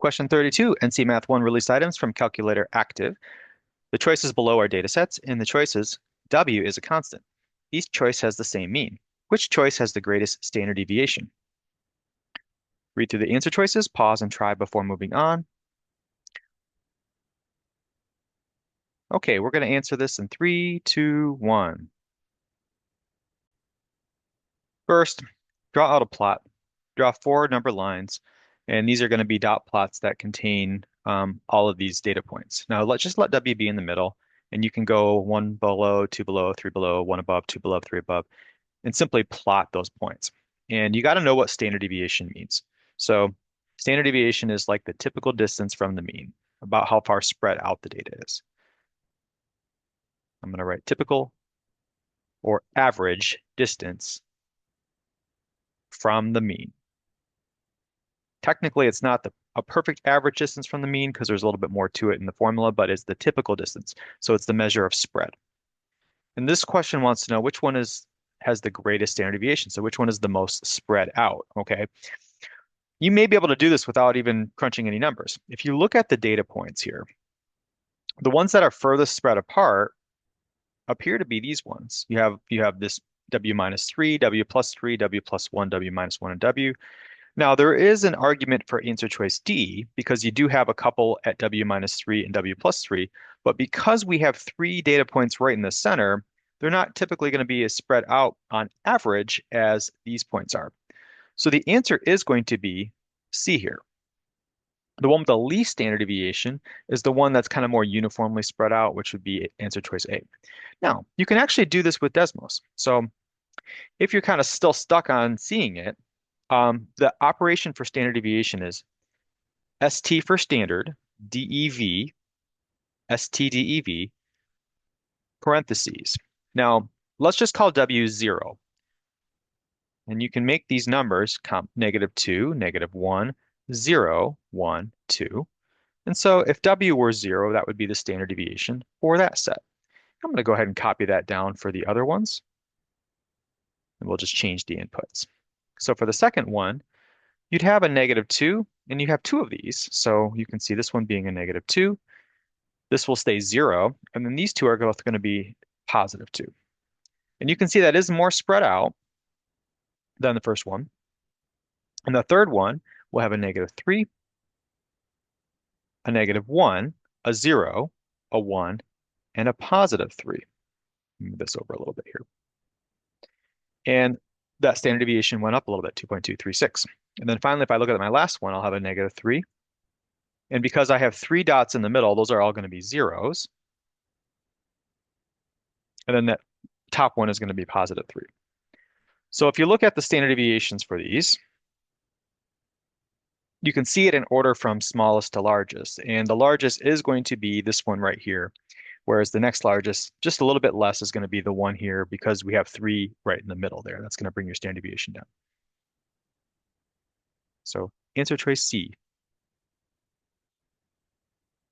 Question 32, NC Math 1 released items from calculator active. The choices below are data sets. In the choices, W is a constant. Each choice has the same mean. Which choice has the greatest standard deviation? Read through the answer choices, pause and try before moving on. Okay, we're going to answer this in 3, 2, 1. First, draw out a plot. Draw 4 number lines, and these are going to be dot plots that contain all of these data points. Now, let's just let W be in the middle, and you can go 1 below, 2 below, 3 below, 1 above, 2 below, 3 above, and simply plot those points. And you got to know what standard deviation means. So standard deviation is like the typical distance from the mean, about how far spread out the data is. I'm going to write typical or average distance from the mean. Technically, it's not a perfect average distance from the mean because there's a little bit more to it in the formula, but it's the typical distance. So it's the measure of spread. And this question wants to know which one has the greatest standard deviation. So which one is the most spread out, okay? You may be able to do this without even crunching any numbers. If you look at the data points here, the ones that are furthest spread apart appear to be these ones. You have this W minus 3, W plus 3, W plus 1, W minus 1, and W. Now, there is an argument for answer choice D because you do have a couple at W minus 3 and W plus 3, but because we have 3 data points right in the center, they're not typically going to be as spread out on average as these points are. So the answer is going to be C here. The one with the least standard deviation is the one that's kind of more uniformly spread out, which would be answer choice A. Now, you can actually do this with Desmos. So if you're kind of still stuck on seeing it, the operation for standard deviation is ST for standard, DEV, STDEV, parentheses. Now, let's just call W 0. And you can make these numbers -2, -1, 0, 1, 2. And so if W were 0, that would be the standard deviation for that set. I'm going to go ahead and copy that down for the other ones. And we'll just change the inputs. So for the second one, you'd have a -2, and you have 2 of these. So you can see this one being a -2. This will stay 0, and then these 2 are both going to be +2. And you can see that is more spread out than the first one. And the third one will have a -3, a -1, a 0, a 1, and a +3. Move this over a little bit here. And that standard deviation went up a little bit, 2.236. And then finally, if I look at my last one, I'll have a -3. And because I have 3 dots in the middle, those are all going to be zeros. And then that top one is going to be +3. So if you look at the standard deviations for these, you can see it in order from smallest to largest. And the largest is going to be this one right here, whereas the next largest, just a little bit less, is going to be the one here because we have 3 right in the middle there. That's going to bring your standard deviation down. So answer choice C